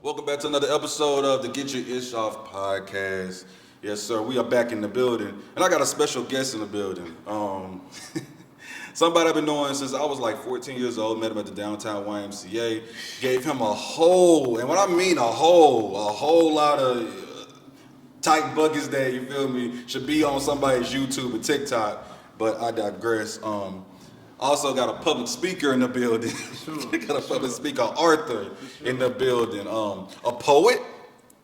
Welcome back to another episode of the Get Your Ish Off podcast. Yes, sir. We are back in the building, and I got a special guest in the building. Somebody I've been knowing since I was like 14 years old. Met him at the downtown YMCA. Gave him a whole, and when I mean a whole lot of tight buckets that you feel me should be on somebody's YouTube and TikTok. But I digress. Also got a public speaker in the building. Got a public speaker, Arthur, in the building. A poet.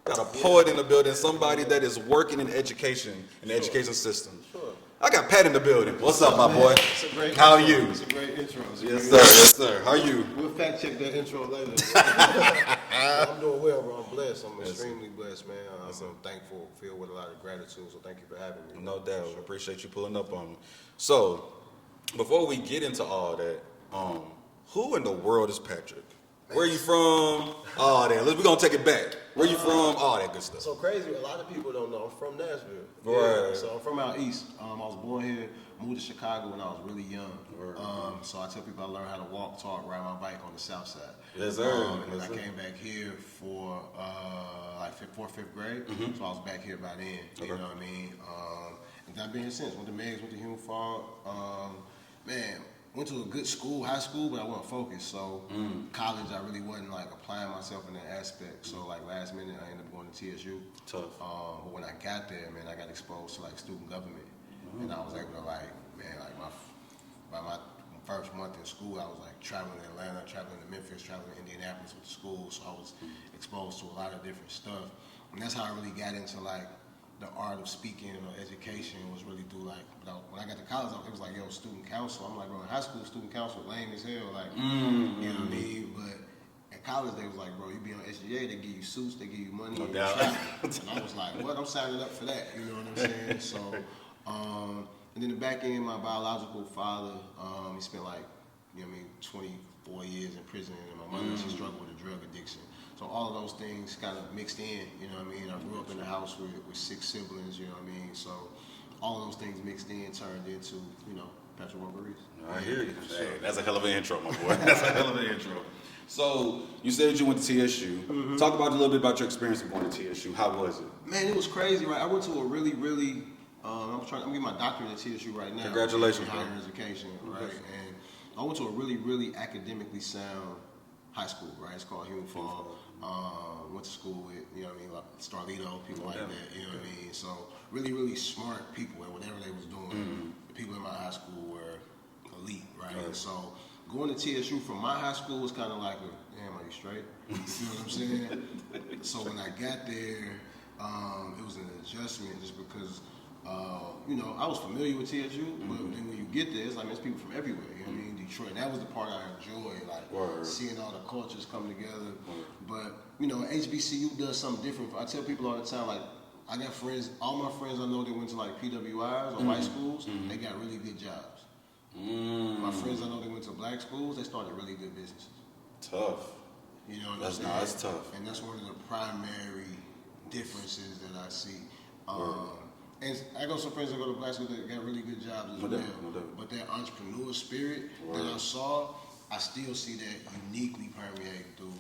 Got a poet in the building. Somebody that is working in education, in the education system. I got Pat in the building. What's up, my boy? It's a great How are intro. you? It's a great intro. Yes, sir. Yes, sir. How are you? We'll fact check that intro later. I'm doing well, bro. I'm blessed. I'm extremely blessed, man. I'm thankful, filled with a lot of gratitude. So thank you for having me. No doubt. I appreciate you pulling up on me. So, before we get into all that, who in the world is Patrick? Where you from? All that. We're gonna take it back. Where you from? All that good stuff. So crazy. A lot of people don't know. I'm from Nashville. Right. Yeah, so I'm from out east. I was born here. Moved to Chicago when I was really young. So I tell people I learned how to walk, talk, ride my bike on the south side. Yes, sir. And I came back here for like fifth grade. So I was back here by then. You know what I mean? And I've been here since. Went to Meggs, went to Hume Fall. Man, went to a good school, high school, but I wasn't focused. So college, I really wasn't like applying myself in that aspect. So like last minute, I ended up going to TSU. Tough. But when I got there, man, I got exposed to like student government, and I was able to like, man, like by my first month in school, I was like traveling to Atlanta, traveling to Memphis, traveling to Indianapolis with the school. So I was exposed to a lot of different stuff, and that's how I really got into like the art of speaking or education was really through like, when I got to college, it was like, yo, student council. I'm like, bro, in high school, student council, lame as hell, like, you know what I mean? But at college, they was like, bro, you be on SGA, they give you suits, they give you money, No and doubt. travel. And I was like, what? I'm signing up for that, you know what I'm saying? So, and then the back end, my biological father, he spent like, you know what I mean, 24 years in prison, and my mother, she struggled with a drug addiction. So all of those things kind of mixed in, you know what I mean? I grew up in a house with 6 siblings, you know what I mean? So all of those things mixed in turned into, you know, Patrick Maurice. I hear you. Hey, that's a hell of an intro, my boy. That's a hell of an intro. So, you said you went to TSU. Talk about a little bit about your experience of going to TSU. How was it? Man, it was crazy, right? I went to a really, I'm getting my doctorate at TSU right now. Congratulations, in higher bro. education, right? And I went to a really academically sound high school, right? It's called Hume Fall. Went to school with, you know what I mean, like Starlito, people like that, you know what I mean? So really smart people at whatever they was doing. The people in my high school were elite, right? And so going to TSU from my high school was kind of like, damn, are you straight? You know what I'm saying? So when I got there, it was an adjustment just because, you know, I was familiar with TSU, but then when you get there, it's like, there's people from everywhere, you know what I mean? Detroit, and that was the part I enjoyed, like seeing all the cultures come together. But, you know, HBCU does something different. I tell people all the time, like, I got friends, all my friends I know that went to like PWIs or white schools, they got really good jobs. My friends I know that went to black schools, they started really good businesses. Tough. You know what That's I'm saying? that's tough. And that's one of the primary differences that I see. And I got some friends that go to black school that got really good jobs as well. But that entrepreneur spirit that I saw, I still see that uniquely permeate through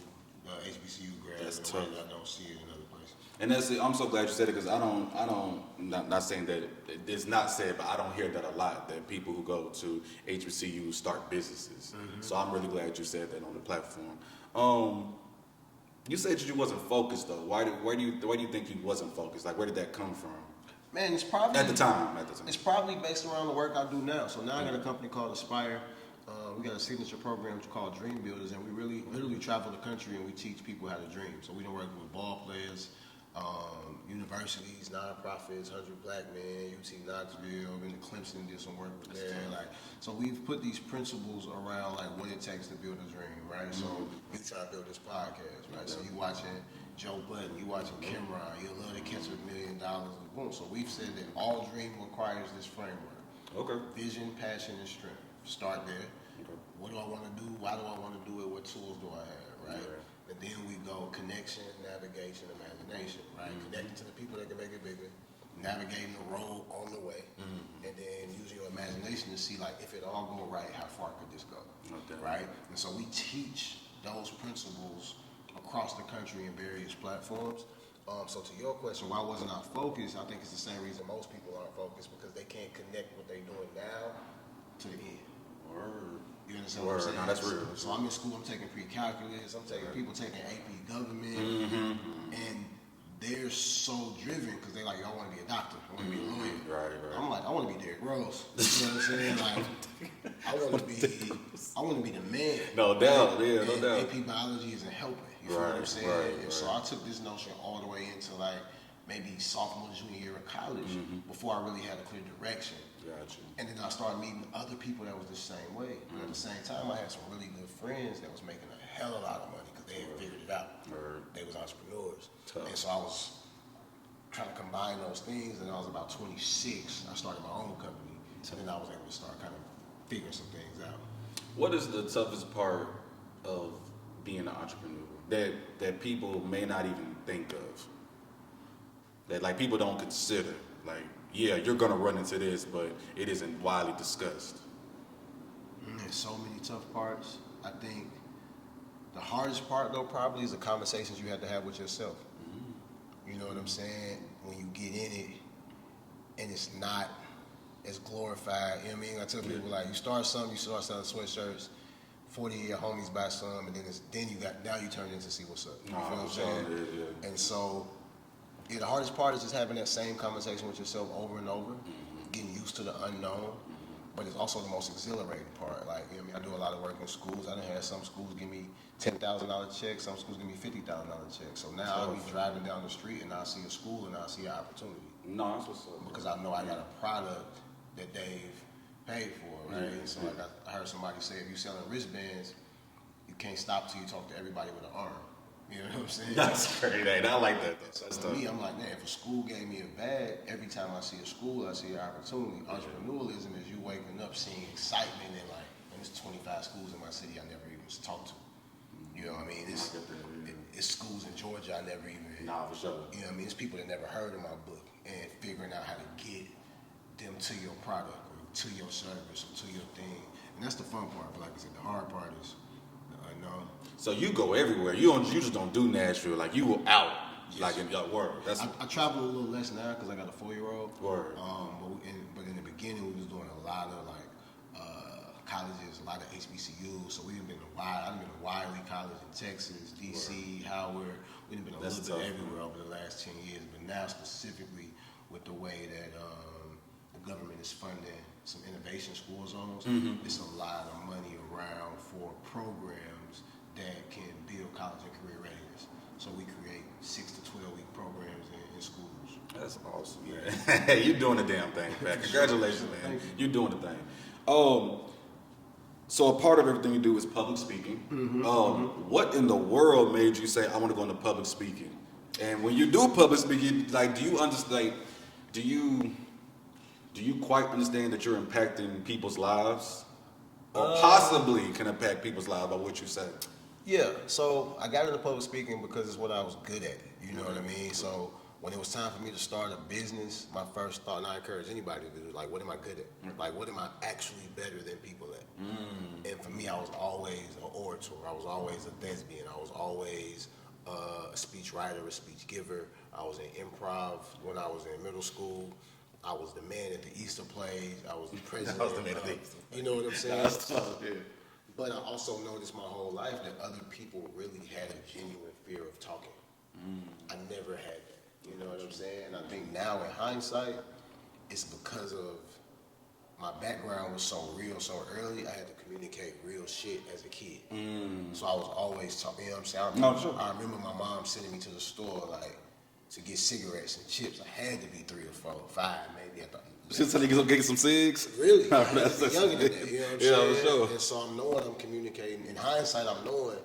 the HBCU grads in a way that I don't see it in other places. And that's it. I'm so glad you said it because not saying that it's not said, but I don't hear that a lot, that people who go to HBCU start businesses. So I'm really glad you said that on the platform. You said that you wasn't focused though. Why do you think you wasn't focused? Like, where did that come from? Man, it's probably At the time. It's probably based around the work I do now. So now I got a company called Aspire. We got a signature program called Dream Builders, and we literally travel the country and we teach people how to dream. So we don't work with ball players, universities, nonprofits, 100 Black Men, UT Knoxville, been to Clemson, did some work with there. Like, so we've put these principles around like what it takes to build a dream, right? So you try to build this podcast, right? So you watching Joe Budden, you watching Cameron, you love to catch $1 million, boom. So we've said that all dream requires this framework. Okay. Vision, passion, and strength. Start there. Okay. What do I want to do? Why do I want to do it? What tools do I have, right? And then we go connection, navigation, imagination, right? Connecting to the people that can make it bigger, navigating the road on the way, and then using your imagination to see, like, if it all go right, how far could this go, right? And so we teach those principles across the country in various platforms. So to your question, why wasn't I focused? I think it's the same reason most people aren't focused, because they can't connect what they're doing now to the end. Word. You understand what I'm saying? No, that's real. So I'm in school, I'm taking pre-calculus, I'm taking people taking AP government, and they're so driven because they're like, yo, I want to be a doctor, I want to be a lawyer. Right. I'm like, I want to be Derrick Rose. You know what I'm saying? Like, I want to be the man. No doubt, yeah, no doubt. AP biology isn't helping. You feel what I'm saying? And so I took this notion all the way into like maybe sophomore, junior year of college before I really had a clear direction. Gotcha. And then I started meeting other people that was the same way. But at the same time, I had some really good friends that was making a hell of a lot of money because they had figured it out. They was entrepreneurs. Tough. And so I was trying to combine those things. And I was about 26. I started my own company. So then I was able to start kind of figuring some things out. What is the toughest part of being an entrepreneur that people may not even think of? That like people don't consider? Like, yeah, you're gonna run into this, but it isn't widely discussed. There's so many tough parts. I think the hardest part though probably is the conversations you have to have with yourself. You know what I'm saying? When you get in it and it's not as glorified, you know what I mean? I tell people like, you start selling sweatshirts, 40 of your homies buy some, and now you turn in to see what's up. You feel what I'm saying? Yeah. And so, yeah, the hardest part is just having that same conversation with yourself over and over, getting used to the unknown, but it's also the most exhilarating part. Like, you know what I mean? I do a lot of work in schools. I done had some schools give me $10,000 checks, some schools give me $50,000 checks. So now I'll be driving down the street and I'll see a school and I'll see an opportunity. No, that's what's up. Because I know I got a product that they've paid for, right? So like I heard somebody say, if you're selling wristbands, you can't stop till you talk to everybody with an arm. You know what I'm saying? That's crazy. I like that. So to me, I'm like, man, if a school gave me a bag, every time I see a school, I see an opportunity. Entrepreneurialism is you waking up seeing excitement and like, man, there's 25 schools in my city I never even talked to. You know what I mean? It's schools in Georgia I never even. Nah, for sure. You know what I mean? It's people that never heard of my book and figuring out how to get them to your product or to your service or to your thing. And that's the fun part. But like I said, the hard part is the unknown. So you go everywhere. You just don't do Nashville. Like you go out, like in your world. I travel a little less now because I got a 4-year-old. Word. But in the beginning, we was doing a lot of like colleges, a lot of HBCUs. So we've been I've been to Wiley College in Texas, DC, Howard. We've been a little bit everywhere over the last 10 years. But now specifically with the way that the government is funding some innovation school zones, it's a lot of money around for programs that can build college and career readiness. So we create 6 to 12-week programs in schools. That's awesome, man. You're doing the damn thing, man. Congratulations, man. You're doing the thing. So a part of everything you do is public speaking. What in the world made you say, I want to go into public speaking? And when you do public speaking, like, do you understand? Do you quite understand that you're impacting people's lives, or possibly can impact people's lives by what you say? Yeah, so I got into public speaking because it's what I was good at, you know what I mean? So when it was time for me to start a business, my first thought, and I encourage anybody to do, like, what am I good at? Like, what am I actually better than people at? And for me, I was always an orator. I was always a thespian. I was always a speech writer, a speech giver. I was in improv when I was in middle school. I was the man at the Easter plays. I was the president. I was the man at the Easter. You know what I'm saying? That's tough, yeah. But I also noticed my whole life that other people really had a genuine fear of talking. I never had that. You know what I'm saying? And I think now in hindsight, it's because of my background was so real so early, I had to communicate real shit as a kid. So I was always talking, you know what I'm saying? I remember my mom sending me to the store, like, to get cigarettes and chips. I had to be 3 or 4, 5, maybe. I thought. Just so you can get some cigs? Really? Younger than that, you know what I'm saying? Yeah, for sure. And so I'm knowing I'm communicating. In hindsight, I'm knowing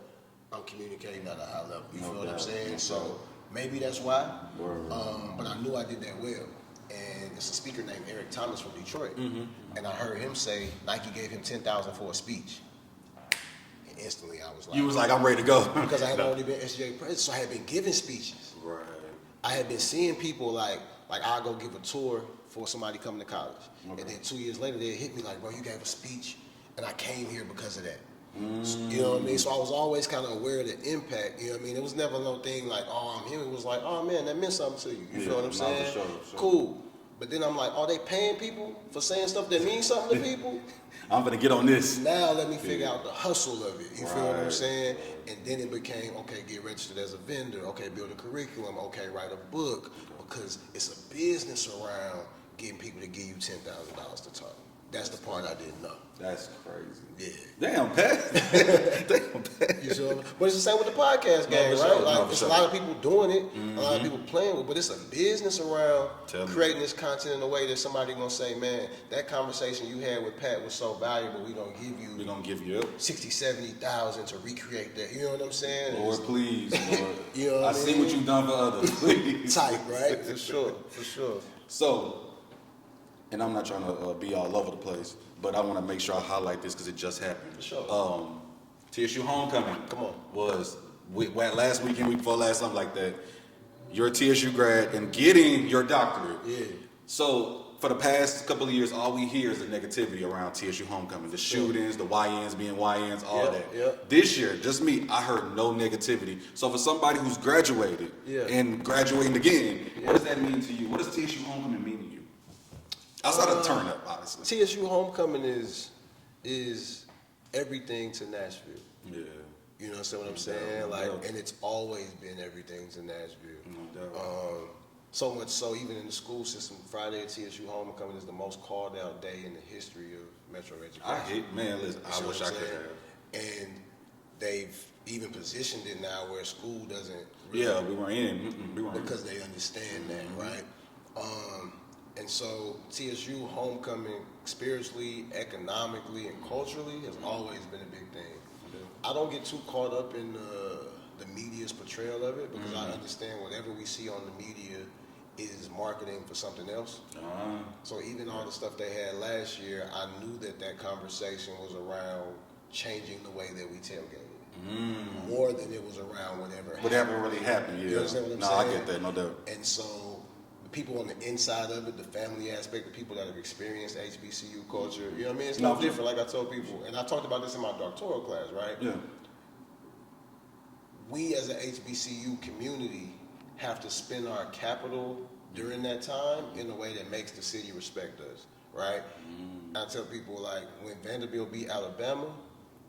I'm communicating at a high level. You feel what I'm saying? So maybe that's why. But I knew I did that well. And it's a speaker named Eric Thomas from Detroit. And I heard him say Nike gave him $10,000 for a speech. And instantly I was like... You was like, I'm ready to go. Because I had already been SGA president, so I had been giving speeches. Right. I had been seeing people like I'll go give a tour for somebody coming to college. And then 2 years later, they hit me like, bro, you gave a speech, and I came here because of that. You know what I mean? So I was always kind of aware of the impact. You know what I mean? It was never no thing like, oh, I'm him. It was like, oh man, that meant something to you. You feel what I'm saying? For sure. Cool. But then I'm like, are they paying people for saying stuff that means something to people? I'm gonna get on this. Now let me figure out the hustle of it. You feel what I'm saying? And then it became, okay, get registered as a vendor. Okay, build a curriculum. Okay, write a book. Because it's a business around getting people to give you $10,000 to talk. That's the part I didn't know. That's crazy. Yeah. Damn, Pat. Damn, Pat. You see, but it's the same with the podcast game, for right? sure. Like, For it's sure. a lot of people doing it, a lot of people playing with it, but it's a business around Tell me. creating this content in a way that somebody gonna say, man, that conversation you had with Pat was so valuable, we're gonna give you 60, 70,000 to recreate that. You know what I'm saying? Lord, please, Lord. You know what I I see mean? what you've done for others. Please. Tight, right? For sure. So, and I'm not trying to be all over the place, but I want to make sure I highlight this because it just happened. For sure. TSU homecoming. Come on. Was last weekend, week before last, something like that. You're a TSU grad and getting your doctorate. Yeah. So for the past couple of years, all we hear is the negativity around TSU homecoming, the shootings, the YNs being YNs, all that. Yep. This year, just me, I heard no negativity. So for somebody who's graduated and graduating again, what does that mean to you? What does TSU homecoming mean to you? Outside of the turn up, obviously. TSU homecoming is everything to Nashville. Yeah. You know what I'm saying? Like, and it's always been everything to Nashville. No doubt. So much so, even in the school system, Friday at TSU homecoming is the most called out day in the history of Metro education. Listen, I wish I could have. And they've even positioned it now where school doesn't. Yeah, we weren't in. We weren't because they understand that, right? And so TSU homecoming, spiritually, economically, and culturally, has always been a big thing. I don't get too caught up in the media's portrayal of it because I understand whatever we see on the media is marketing for something else. So even all the stuff they had last year, I knew that conversation was around changing the way that we tailgated. More than it was around whatever really happened, yeah. You understand what I'm I saying? get that, no doubt. And so the people on the inside of it, the family aspect, the people that have experienced HBCU culture, you know what I mean? It's no different, like I told people. And I talked about this in my doctoral class, right? Yeah. We as an HBCU community have to spend our capital during that time in a way that makes the city respect us, right? I tell people, like, when Vanderbilt beat Alabama,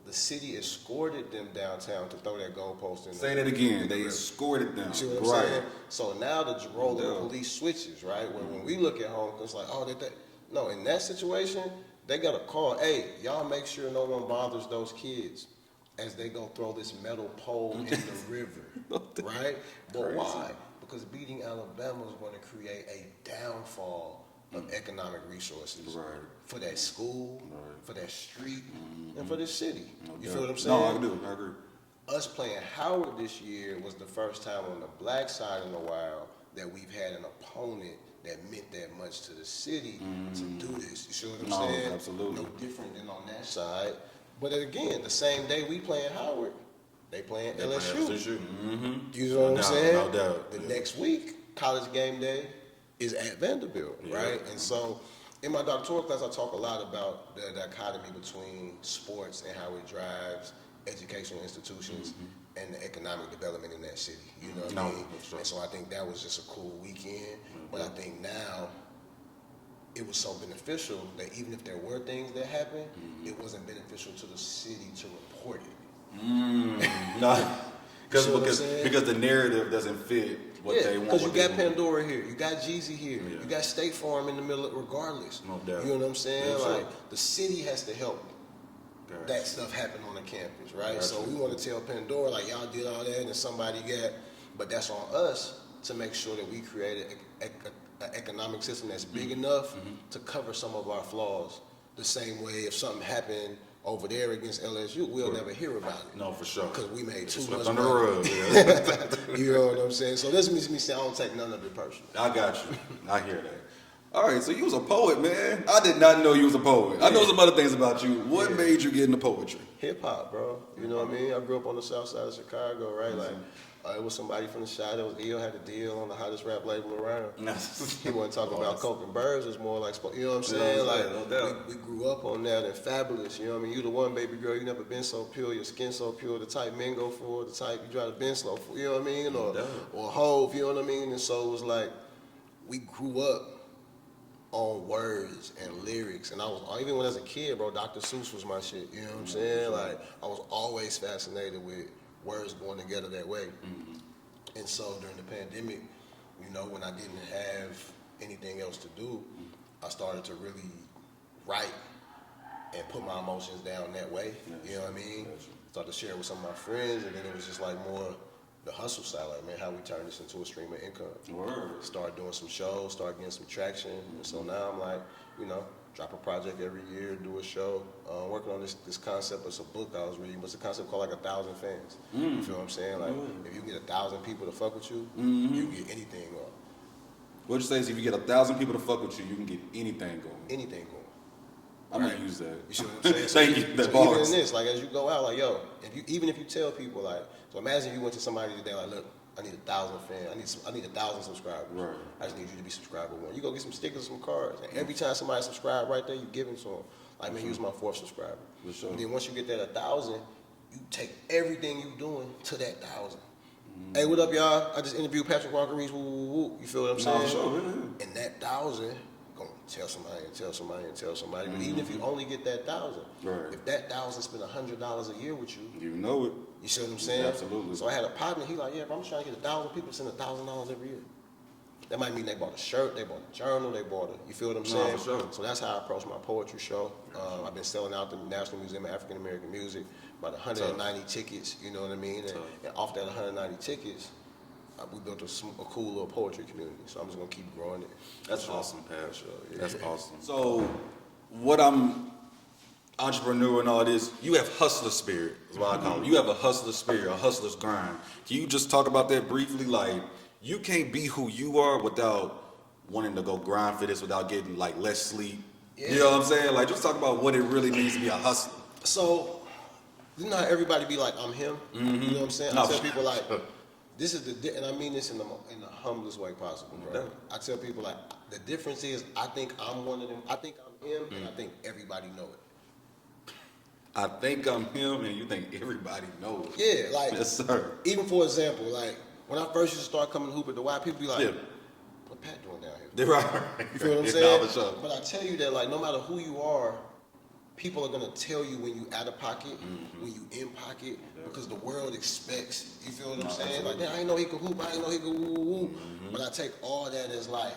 the city escorted them downtown to throw that goalpost in. Say that again. They escorted them. You see what I'm saying? So now the role of the police switches, right? When we look at home, it's like, oh, no, in that situation, they got a call. Hey, y'all make sure no one bothers those kids as they go throw this metal pole in the river, right? But why? Because beating Alabama is going to create a downfall of economic resources for that school, for that street, and for this city. You feel what I'm saying? No, I agree. Us playing Howard this year was the first time on the black side in a while that we've had an opponent that meant that much to the city to do this. You see what I'm saying? Absolutely. No different than on that side. But again, the same day we playing Howard, they playing LSU. You know what I'm saying? No doubt. The next week, college game day is at Vanderbilt, right? And so in my doctoral class, I talk a lot about the dichotomy between sports and how it drives educational institutions and the economic development in that city. You know what I mean? Sure. And so I think that was just a cool weekend. But I think now it was so beneficial that even if there were things that happened, it wasn't beneficial to the city to report it. No, because the narrative doesn't fit what they want. Because you got Pandora here, you got Jeezy here, you got State Farm in the middle of, regardless. No doubt. You know what I'm saying? Yeah, like, the city has to help that stuff happen on the campus, right? So we want to tell Pandora, like, y'all did all that and somebody got, but that's on us to make sure that we create an economic system that's big enough to cover some of our flaws. The same way if something happened over there against LSU, we'll never hear about it. No, for sure. Because we made too much under the money. rug. You know what I'm saying? So this makes me say I don't take none of it personal. I got you. I hear that. All right, so you was a poet, man. I did not know you was a poet. I know some other things about you. What made you get into poetry? Hip hop, bro. You know what I mean? I grew up on the south side of Chicago, right? Like, It was somebody from the shop that was ill, had a deal on the hottest rap label around. Nice. He wasn't talking about coke and birds. It's more like, you know what I'm saying? No doubt. We grew up on that and Fabulous. You know what I mean? You the one, baby girl. You never been so pure. Your skin so pure. The type men go for. The type you drive to been slow for. You know what I mean? Or Hove. You know what I mean? And so it was like we grew up on words and lyrics, and I was even when I was a kid, bro. Dr. Seuss was my shit. You know what I'm saying? Like I was always fascinated with words going together that way. Mm-hmm. And so during the pandemic, you know, when I didn't have anything else to do, I started to really write and put my emotions down that way. You know what I mean? Started to share it with some of my friends, and then it was just like more the hustle side, like, man, how we turn this into a stream of income. Word. Start doing some shows, start getting some traction. And so now I'm like, you know, drop a project every year, do a show. Working on this concept. It's a book I was reading. It's a concept called like 1,000 fans. You feel what I'm saying? Like, if you get 1,000 people to fuck with you, you can get anything going. What you say is if you get 1,000 people to fuck with you, you can get anything going. Anything going. I'm gonna use that. You see what I'm saying? Thank you. So even in this, like as you go out, like yo, even if you tell people, like, so imagine you went to somebody today, like, look, I need 1,000 fans. I need 1,000 subscribers. Right. I just need you to be subscriber one. You go get some stickers, some cards, and every time somebody subscribe, right there, you give them to them. Like, man, use my 4th subscriber. For sure. And then once you get that 1,000, you take everything you doing to that 1,000. Hey, what up, y'all? I just interviewed Patrick Walker Reese. Woo, woo, woo. You feel what I'm saying? Sure. And that 1,000. Tell somebody and tell somebody and tell somebody. But even if you only get that 1,000, if that 1,000 spend $100 a year with you, you know it. You see what I'm saying? Absolutely. So I had a partner. He like, yeah, if I'm trying to get 1,000 people to send $1,000 every year. That might mean they bought a shirt, they bought a journal, they bought a. You feel what I'm saying? For sure. So that's how I approach my poetry show. I've been selling out the National Museum of African American Music, about 190 tickets. You know what I mean? And off that 190 tickets, we built a cool little poetry community, so I'm just gonna keep growing it. That's awesome, Pat. Sure, yeah. That's awesome. So, what I'm entrepreneur and all this, you have hustler spirit, is what I call it. You have a hustler spirit, a hustler's grind. Can you just talk about that briefly? Like, you can't be who you are without wanting to go grind for this, without getting like less sleep. Yeah. You know what I'm saying? Like, just talk about what it really means to be a hustler. So, you know how everybody be like, I'm him? You know what I'm saying? I tell people like, this is and I mean this in the humblest way possible, bro. I tell people like, the difference is, I think I'm one of them. I think I'm him, and I think everybody know it. I think I'm him, and you think everybody knows. Yeah, like, yes, sir. Even for example, like when I first used to start coming to hoop at the Y, people be like, what Pat doing down here? They're right. You feel what I'm saying? But I tell you that, like, no matter who you are, people are gonna tell you when you out of pocket, when you in pocket, because the world expects. You feel what I'm saying? Like, I ain't know he could hoop. I ain't know he could woo woo. But I take all that as like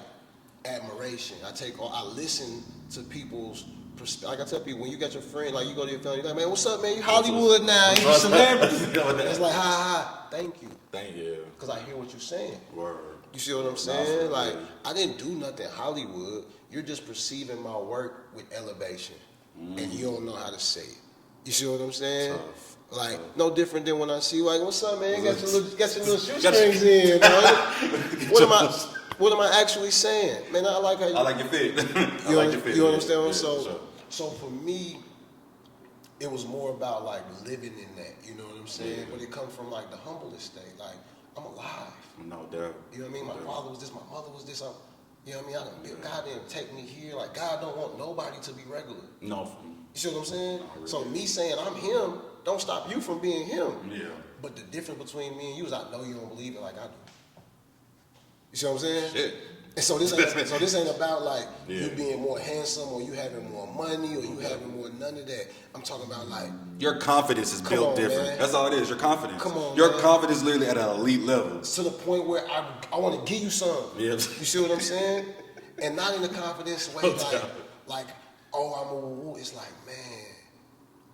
admiration. I listen to people's perspective. Like I tell people, when you got your friend, like you go to your family, you're like, man, what's up, man? You Hollywood now? You a celebrity? It's like, ha, thank you. Thank you. Because I hear what you're saying. Word. You see what I'm saying? Like, I didn't do nothing Hollywood. You're just perceiving my work with elevation. And you don't know how to say it. You see what I'm saying? Tough. Like, no different than when I see you, like, what's up, man? Got your little shoestrings in, bro. What am I actually saying? Man, I like how you... I like your fit. You understand what I'm saying? So for me, it was more about, like, living in that. You know what I'm saying? Yeah. But it comes from, like, the humblest state. Like, I'm alive. No doubt. You know what I mean? My father was this, my mother was this. You know what I mean? God didn't take me here. Like, God don't want nobody to be regular. No. You see what I'm saying? Really. So me saying I'm him don't stop you from being him. Yeah. But the difference between me and you is I know you don't believe it like I do. You see what I'm saying? Shit. And so this ain't about like you being more handsome or you having more money or you having more none of that. I'm talking about like your confidence is built different. Man. That's all it is. Your confidence. Come on, your man. confidence literally at an elite level. To the point where I want to give you some. Yeah. You see what I'm saying? And not in the confidence way like oh it's like, man,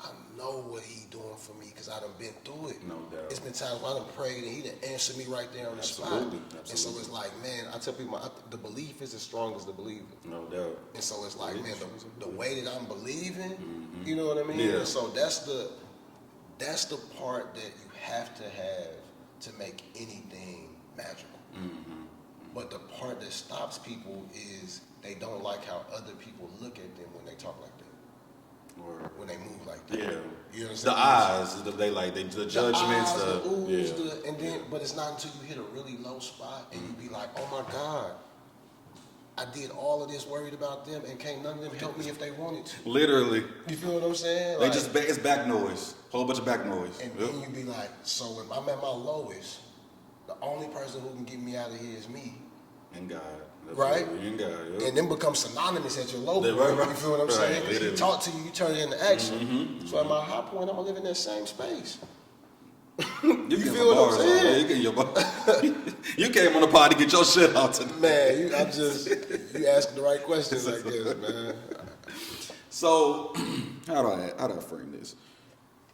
I know what he doing for me because I done been through it. No doubt. It's been times where I done prayed and he done answered me right there on the spot. Absolutely. And so it's like, man, I tell people the belief is as strong as the believer. No doubt. And so it's like, man, the way that I'm believing, you know what I mean? Yeah. And so that's the part that you have to make anything magical. But the part that stops people is they don't like how other people look at them when they talk like that. Or when they move like that. Yeah. You know what I'm The saying? eyes, the The judgments, eyes, the oohs, yeah. and then, but it's not until you hit a really low spot and you be like, oh my God, I did all of this worried about them and can't none of them help me if they wanted to. Literally. You feel what I'm saying? They just, it's back noise. Whole bunch of back noise. And then you be like, so when I'm at my lowest, the only person who can get me out of here is me. And God. Right? And God, yeah. And then become synonymous at your low point. Right. You feel what I'm saying? Because he talk to you, you turn it into action. Mm-hmm. So at my high point, I'm gonna live in that same space. You feel what I'm saying? Yeah, you getting your bars. You came on the pod to get your shit out today. Man, you asking the right questions, I guess, man. So, how do I frame this?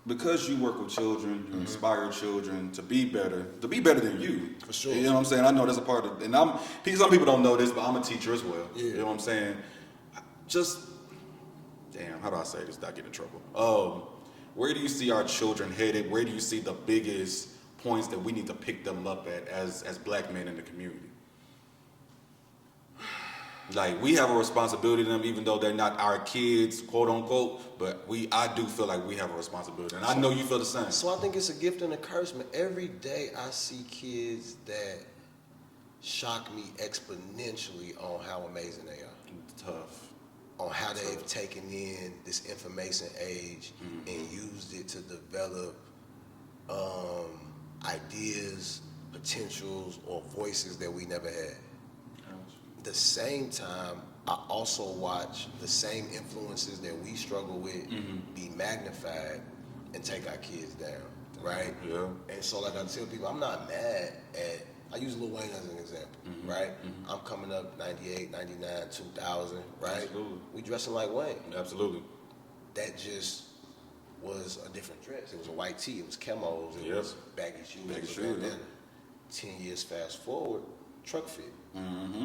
Because you work with children, you inspire children to be better than you. For sure. You know what I'm saying? I know that's a part of, and some people don't know this, but I'm a teacher as well. Yeah. You know what I'm saying? Damn, how do I say this without getting in trouble? Where do you see our children headed? Where do you see the biggest points that we need to pick them up at as black men in the community? Like, we have a responsibility to them, even though they're not our kids, quote unquote, but I do feel like we have a responsibility. And I know you feel the same. So I think it's a gift and a curse, man. Every day I see kids that shock me exponentially on how amazing they are. Tough. On how they've taken in this information age and used it to develop ideas, potentials, or voices that we never had. At the same time, I also watch the same influences that we struggle with be magnified and take our kids down, right? Yeah. And so, like I tell people, I'm not mad at, I use Lil Wayne as an example, right? I'm coming up 98, 99, 2000, right? Absolutely. We dressing like Wayne. Absolutely. That just was a different dress. It was a white tee, it was camos, it was baggy shoes, it was a bandana. 10 years fast forward, truck fit.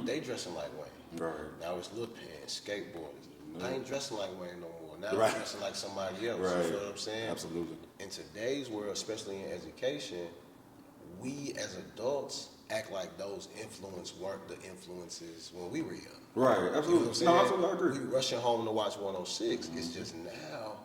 They dressing like Wayne. Right. Now it's Lil Pants, skateboarders. I ain't dressing like Wayne no more. Now Right. I'm dressing like somebody else. Right. You feel what I'm saying? Absolutely. In today's world, especially in education, we as adults act like those influences weren't the influences when we were young. Right. You know Absolutely. what I'm saying? No, absolutely, I agree. We rushing home to watch 106. It's just now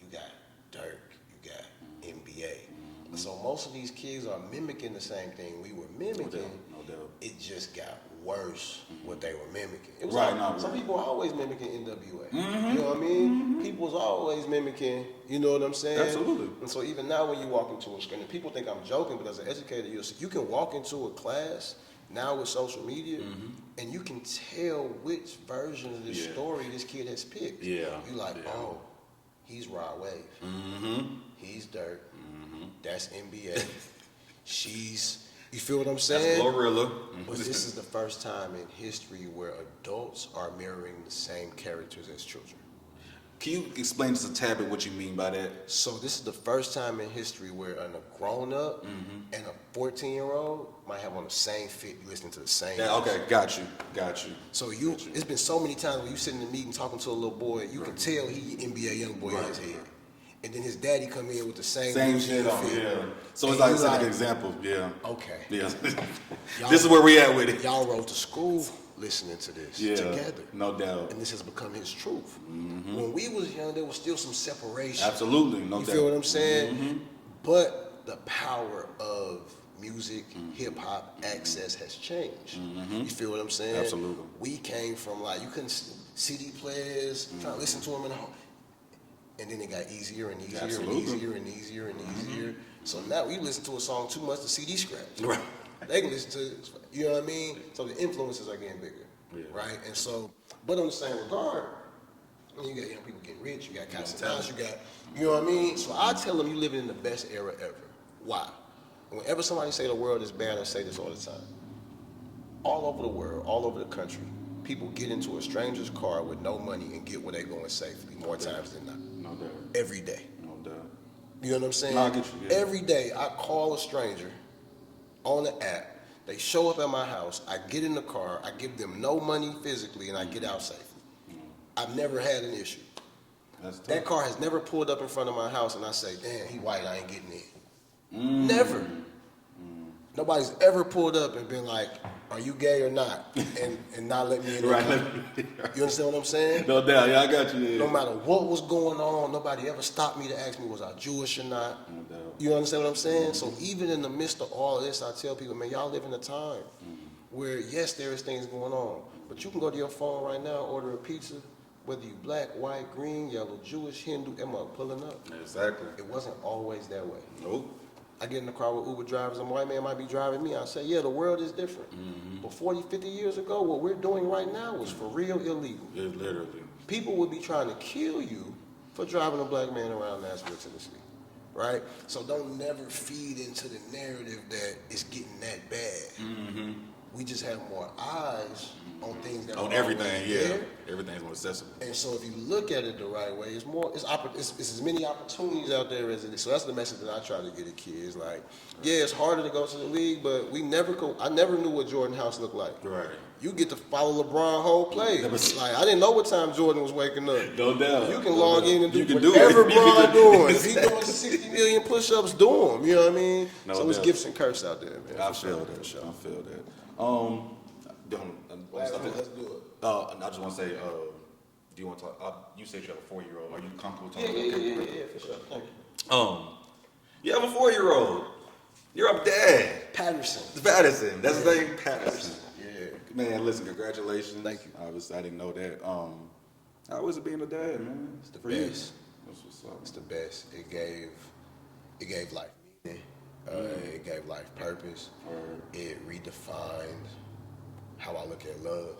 you got Dirk, you got NBA. So most of these kids are mimicking the same thing we were mimicking. No doubt. It just got worse what they were mimicking. It was Right, like, no, some right. people are always mimicking NWA. You know what I mean? People was always mimicking, you know what I'm saying? Absolutely. And so even now when you walk into a school, and people think I'm joking, but as an educator, you can walk into a class now with social media, and you can tell which version of this story this kid has picked. Yeah. You like, oh, he's Rod Wave. He's Dirk. That's NBA. She's, you feel what I'm saying? That's Glorilla. But this is the first time in history where adults are mirroring the same characters as children. Can you explain just a tad bit what you mean by that? So this is the first time in history where a grown-up and a 14-year-old might have on the same fit, you listening to the same Yeah, okay, got you. So it's been so many times when you sit in the meeting talking to a little boy, you can tell he NBA young boy in his head. And then his daddy come in with the same shit on, fit. yeah. So it's And like an example, yeah. Okay. Yeah. This is where we at with it. Y'all rode to school listening to this together. No doubt. And this has become his truth. When we was young, there was still some separation. Absolutely, no doubt. You feel what I'm saying? But the power of music, hip hop access has changed. You feel what I'm saying? Absolutely. We came from like, you couldn't CD players, trying to listen to them in the home. And then it got easier and easier and easier and easier and easier. So now we listen to a song too much, the CD scratch. Right. They can listen to it, you know what I mean? So the influences are getting bigger, right? And so, but on the same regard, you got young people getting rich, you got Casanaz, you got, you know what I mean? So I tell them you living in the best era ever. Why? Whenever somebody say the world is bad, I say this all the time. All over the world, all over the country, people get into a stranger's car with no money and get where they going safely more times than not. No doubt. Every day. No doubt. You know what I'm saying? No, I get you, yeah. Every day I call a stranger on the app. They show up at my house. I get in the car. I give them no money physically, and I get out safely. I've never had an issue. That's tough. That car has never pulled up in front of my house, and I say, damn, he white, I ain't getting in. Never. Nobody's ever pulled up and been like, are you gay or not? And not let me in. Right. You understand what I'm saying? No doubt. Yeah, I got you. Yeah. No matter what was going on, nobody ever stopped me to ask me, was I Jewish or not? No doubt. You understand what I'm saying? So even in the midst of all of this, I tell people, man, y'all live in a time where, yes, there is things going on, but you can go to your phone right now, order a pizza, whether you black, white, green, yellow, Jewish, Hindu, am I pulling up? Exactly. It wasn't always that way. Nope. I get in the car with Uber drivers, and a white man might be driving me. I say, yeah, the world is different. But 40, 50 years ago, what we're doing right now was for real illegal. Yeah, literally. People would be trying to kill you for driving a black man around Nashville, Tennessee. Right? So don't never feed into the narrative that it's getting that bad. We just have more eyes on things that On are everything, yeah. there. Everything's more accessible. And so if you look at it the right way, it's as many opportunities out there as it is. So that's the message that I try to get at kids. Like, yeah, it's harder to go to the league, but I never knew what Jordan House looked like. Right. You get to follow LeBron whole play. Like, I didn't know what time Jordan was waking up. No doubt. You can log in and do You can whatever do it. LeBron doing. If he's doing 60 million push-ups, do them. You know what I mean? No So it's doubt. gifts and curse out there, man. I feel that. I feel that. Let's do it. I just want to say, do you want to talk? You said you have a 4-year-old. Are you comfortable talking? Yeah, for sure. Thank you. You have a 4-year-old. You're a dad. Patterson. Patterson. That's his name, Patterson. Yeah. Man, listen, congratulations. Thank you. I didn't know that. How was it being a dad, man? It's the For you? best. That's what's up. It's the best. It gave life meaning. It gave life purpose. It redefined how I look at love.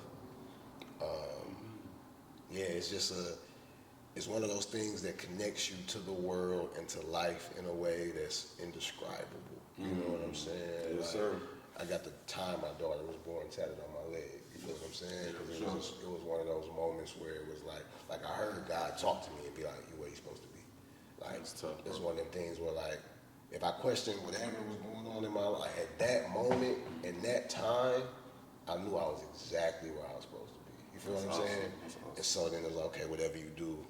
It's one of those things that connects you to the world and to life in a way that's indescribable. You know what I'm saying? Yes, sir. I got to tie my daughter was born tatted on my leg. You feel what I'm saying? Because it was one of those moments where it was like I heard God talk to me and be like, "You where you supposed to be?" Like it's one of them things where like if I questioned whatever was going on in my life at that moment in that time, I knew I was exactly where I was supposed to be. You feel what I'm saying? And so then it was like, okay, whatever you do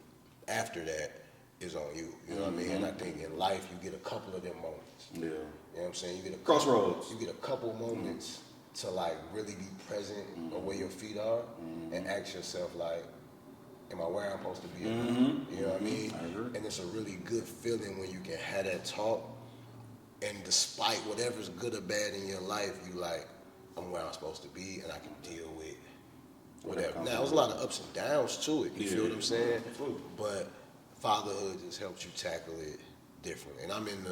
after that is on you. You know what I mean? And I think in life you get a couple of them moments. Yeah. You know what I'm saying? You get Crossroads. You get a couple moments to like really be present on where your feet are and ask yourself like, am I where I'm supposed to be? You know what I mean? I agree. And it's a really good feeling when you can have that talk and despite whatever's good or bad in your life, you like, I'm where I'm supposed to be and I can deal with whatever. Now, there's a lot of ups and downs to it, you feel what I'm saying? But fatherhood just helps you tackle it different. And I'm in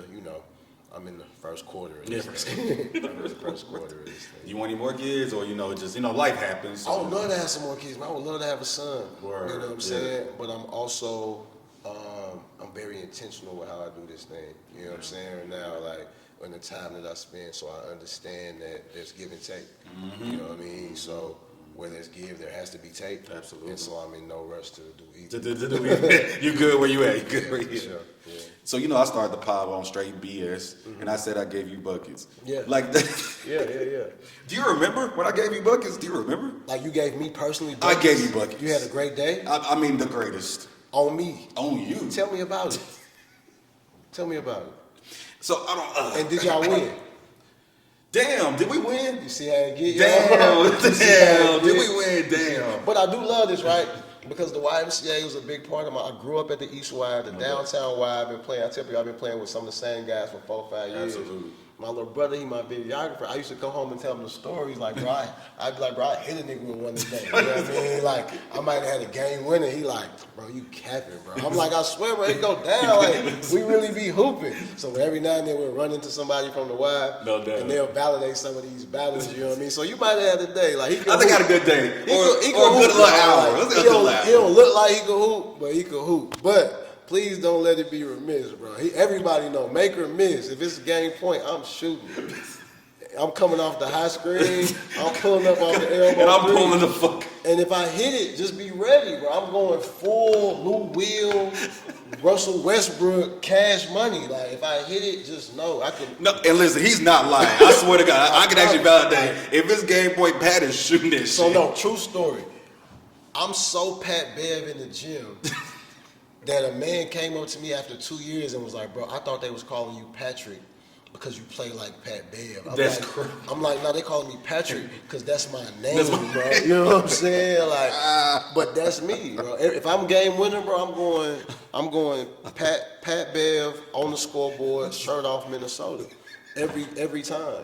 the first quarter of this thing. I'm in the first quarter of this thing. You want any more kids, or just life happens? So. I would love to have some more kids, man. I would love to have a son. Word. You know what I'm saying? But I'm also I'm very intentional with how I do this thing. You know what I'm saying? Right now, like in the time that I spend, so I understand that there's give and take. You know what I mean? So where there's give, there has to be take. Absolutely. And so I'm in no rush to do either. You good where you at? You good where you at? Sure. Yeah. So I started the pod on straight BS, and I said I gave you buckets. Yeah. Like that. Yeah. Do you remember when I gave you buckets? Do you remember? Like you gave me personally I buckets? gave you buckets. You had a great day? I mean the greatest. On me. On you. Tell me about it. Tell me about it. So I don't. And did y'all win? Damn, did we win? You see how it get? Damn, did we win? Damn. But I do love this, right? Because the YMCA was a big part of I grew up at the East Y, the downtown Y. I've been playing. I tell you, I've been playing with some of the same guys for 4-5 years. Absolutely. My little brother, he my videographer. I used to come home and tell him the stories. Like, bro, I'd be like, bro, I hit a nigga with one today. You know what I mean? Like, I might have had a game winner. He like, bro, you capping, bro. I'm like, I swear, bro, it go down. Like, we really be hooping. So every now and then we'll run into somebody from the Y, No doubt. and they'll validate some of these battles. You know what I mean? So you might have had a day. Like, he I think I had a good day. He Or can a good hoop. little hour. Let's get a good little hour. He don't look like he can hoop, but he can hoop. But please don't let it be remiss, bro. Everybody know, make or miss. If it's a game point, I'm shooting. I'm coming off the high screen. I'm pulling up off the elbow. And I'm three. pulling the fuck. And if I hit it, just be ready, bro. I'm going full Lou Will, Russell Westbrook, cash money. Like, if I hit it, just know I can. No, and listen, he's not lying. I swear to God, I can actually validate. If it's game point, Pat is shooting this So shit. no, true story. I'm so Pat Bev in the gym that a man came up to me after 2 years and was like, bro, I thought they was calling you Patrick because you play like Pat Bev. That's crazy. I'm like, no, they call me Patrick because that's my name, bro. You know what I'm saying? Like, but that's me, bro. If I'm game winner, bro, I'm going Pat Bev on the scoreboard, shirt off Minnesota, every time.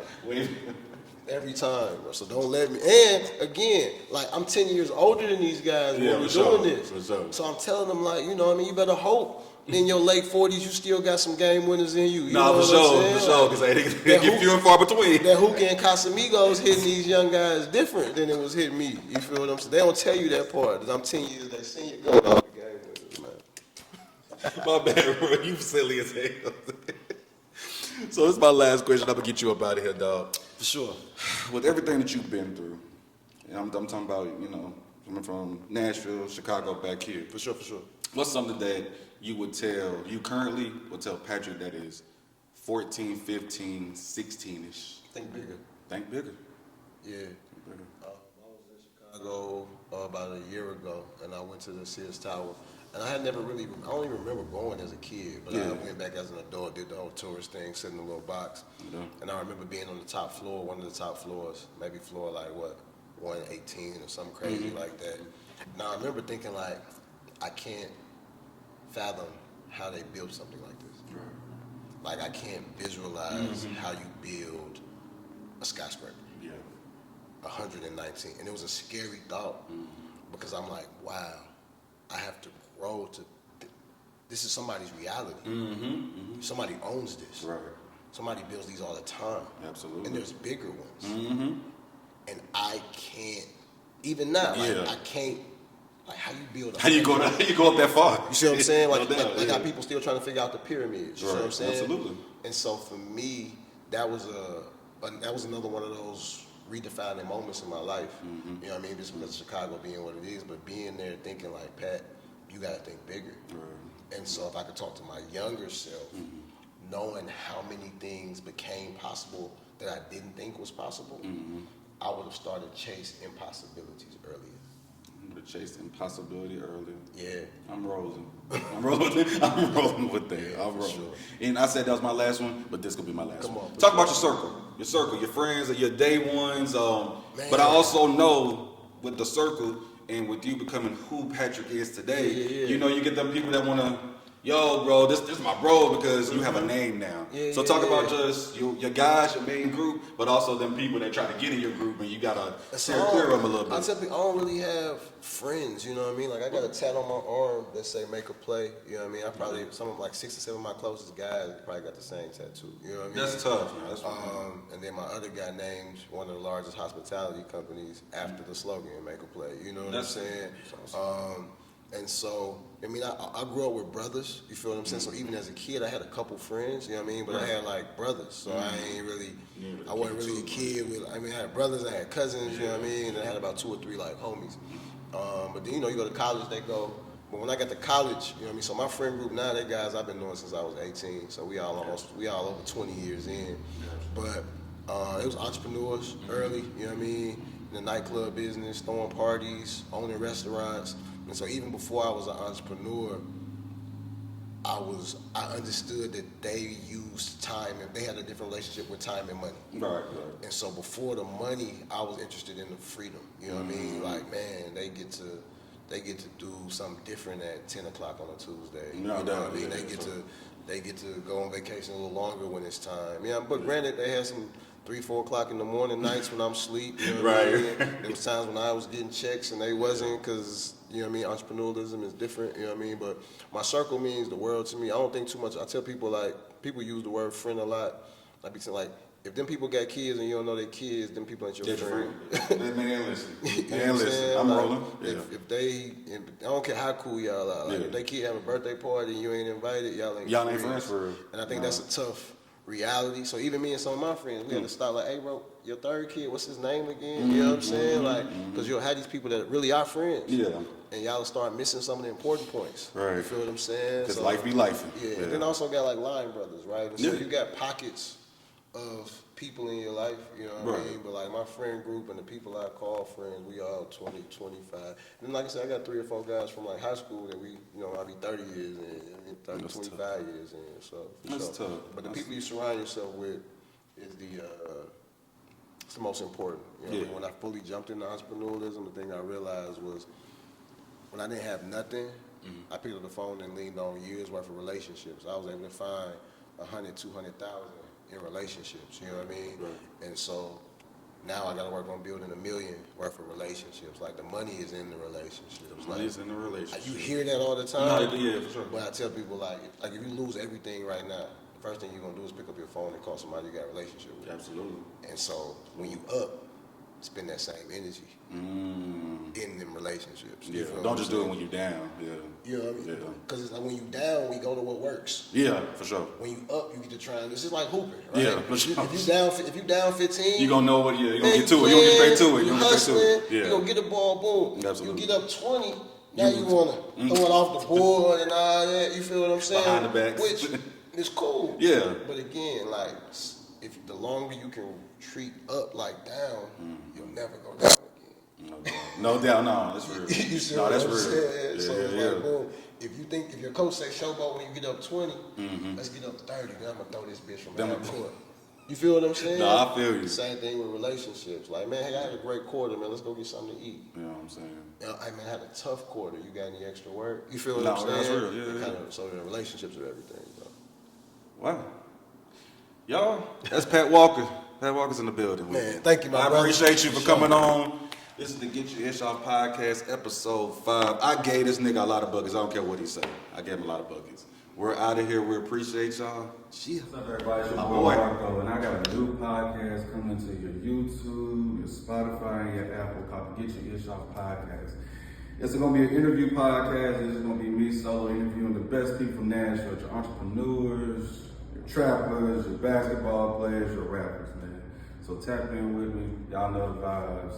Every time, bro. So don't let me. And again, like I'm 10 years older than these guys when we're doing this. So I'm telling them, like, you know what I mean? You better hope in your late 40s you still got some game winners in you. Nah, for sure. Because they get few and far between. That Hookah and Casamigos hitting these young guys different than it was hitting me. You feel what I'm saying? They don't tell you that part. That I'm 10 years they senior going off the game winners, man. My bad, bro. You silly as hell. So this is my last question. I'm gonna get you up out of here, dog. For sure. With everything that you've been through, and I'm talking about, you know, coming from Nashville, Chicago, back here. For sure. What's something that you currently would tell Patrick that is 14, 15, 16-ish? Think bigger. Think bigger. Yeah. I was in Chicago about a year ago, and I went to the Sears Tower. And I don't even remember going as a kid, but I went back as an adult, did the whole tourist thing, sitting in a little box. Yeah. And I remember being on the top floor, one of the top floors, maybe floor like 118 or something crazy like that. Now I remember thinking like, I can't fathom how they build something like this. Right. Like I can't visualize how you build a skyscraper. Yeah. 119. And it was a scary thought because I'm like, wow, I have to grow to. This is somebody's reality. Somebody owns this. Right. Somebody builds these all the time. Absolutely. And there's bigger ones. And I can't. Even now, I can't. Like how you build. How you go up that far? You see what I'm saying? Like how people still trying to figure out the pyramids. You see what I'm saying? Absolutely. And so for me, that was another one of those redefining moments in my life. You know what I mean? Just because Chicago being what it is, but being there thinking like, Pat, you gotta think bigger. Right. And so if I could talk to my younger self, knowing how many things became possible that I didn't think was possible, I would have started chasing impossibilities earlier. Chase impossibility earlier. Yeah. I'm rolling with that. Yeah, I'm rolling. Sure. And I said that was my last one, but this could be my last one. On, Talk about your circle, your friends, your day ones. But I also know with the circle and with you becoming who Patrick is today, you know, you get them people that want to, yo, bro, this is my bro because you have a name now. So talk about just your guys, your main group, but also them people that try to get in your group and you got to steer clear of them a little bit. I tell people, I don't really have friends, you know what I mean? Like I got a tat on my arm that say make a play, you know what I mean? I probably, some of like 6 or 7 of my closest guys probably got the same tattoo, you know what I mean? That's tough, man. That's and then my other guy named one of the largest hospitality companies after the slogan, make a play, you know what I'm saying? Awesome. And so, I mean, I grew up with brothers, you feel what I'm saying? So even as a kid, I had a couple friends, you know what I mean? But I had like brothers, so I wasn't really a kid with, I mean, I had brothers, I had cousins, you know what I mean? And I had about 2 or 3 like homies. But then, you know, you go to college, but when I got to college, you know what I mean? So my friend group now, they guys I've been knowing since I was 18, so we all over 20 years in. But it was entrepreneurs early, you know what I mean? In the nightclub business, throwing parties, owning restaurants. And so even before I was an entrepreneur, I understood that they used time and they had a different relationship with time and money. Right. And so before the money, I was interested in the freedom. You know what I mean? Like, man, they get to do something different at 10 o'clock on a Tuesday. You know what I mean? They get to go on vacation a little longer when it's time. Yeah, but granted, they had some 3, 4 o'clock in the morning nights when I'm asleep. You know what I mean? There was times when I was getting checks and they wasn't because, you know what I mean, entrepreneurialism is different, you know what I mean? But my circle means the world to me. I don't think too much. I tell people, like, people use the word friend a lot. I be saying, like, if them people got kids and you don't know their kids, them people ain't your friend. Man, listen. I'm rolling. If I don't care how cool y'all are. Like, if they kid have a birthday party and you ain't invited, y'all ain't friends for real. And I think that's a tough reality. So even me and some of my friends, we had to stop like, hey bro, your third kid, what's his name again? You know what I'm saying? Like, because you'll have these people that really are friends. Yeah. And y'all start missing some of the important points. Right. You feel what I'm saying? Because life be life. Yeah. And then also got like line brothers, right? And so you got pockets of people in your life, you know what I Right. mean? But like my friend group and the people I call friends, we all 20, 25. And like I said, I got 3 or 4 guys from like high school that we, you know, I'll be 30 years in, 30, That's 25 years in. So for That's sure. tough. But the people you surround yourself with is it's the most important. You know what I mean? When I fully jumped into entrepreneurialism, the thing I realized was when I didn't have nothing, I picked up the phone and leaned on years worth of relationships. I was able to find 100, 200,000 in relationships. You know what I mean? Right. And so now I got to work on building $1 million worth of relationships. Like the money is in the relationships. Money is in the relationship. You hear that all the time. No, yeah, for sure. But I tell people like if you lose everything right now, the first thing you're gonna do is pick up your phone and call somebody you got a relationship with. Absolutely. And so when you up, spend that same energy in them relationships. Yeah. You feel Don't what just I'm do it saying? when you're down. Yeah. You know what I mean? Yeah. Because it's like when you down, we go to what works. Yeah, for sure. When you up, you get to try. This is like hooping, right? Yeah, for sure. If you down 15, You gonna know what? Yeah, you gonna man, get to it. You gonna get straight to it. You You gonna get straight to hustling. it. Yeah. You gonna get the ball, boom. Absolutely. You get up 20. Now you wanna throw it off the board and all that. You feel what I'm saying? Behind the backs. Which is cool. Yeah. But again, like if the longer you can treat up like down, you'll never go down again. No doubt. No, that's real. You see No, what that's I'm real. saying? Yeah, So it's yeah. like, boom. If your coach say showboat when you get up 20, let's get up 30. Then I'm gonna throw this bitch from half court. You feel what I'm saying? No, I feel you. Same thing with relationships. Like, man, hey, I had a great quarter, man. Let's go get something to eat. You know what I'm saying? You know, I mean, I had a tough quarter. You got any extra work? You feel what No, I'm saying? that's real. Yeah, It yeah. Kind of, so the relationships are everything, bro. Wow. Y'all, that's Pat Walker. Pat Walker's in the building. Man, thank you, my I brother. appreciate you for coming on. This is the Get Your Ish Off Podcast, episode 5. I gave this nigga a lot of buckets. I don't care what he say. I gave him a lot of buckets. We're out of here. We appreciate y'all. What's up, everybody? It's your My boy boy. Marco, and I got a new podcast coming to your YouTube, your Spotify, and your Apple called the Get Your Ish Off Podcast. It's going to be an interview podcast. It's going to be me solo interviewing the best people from Nashville, your entrepreneurs, your trappers, your basketball players, your rappers, man. So tap in with me. Y'all know the vibes.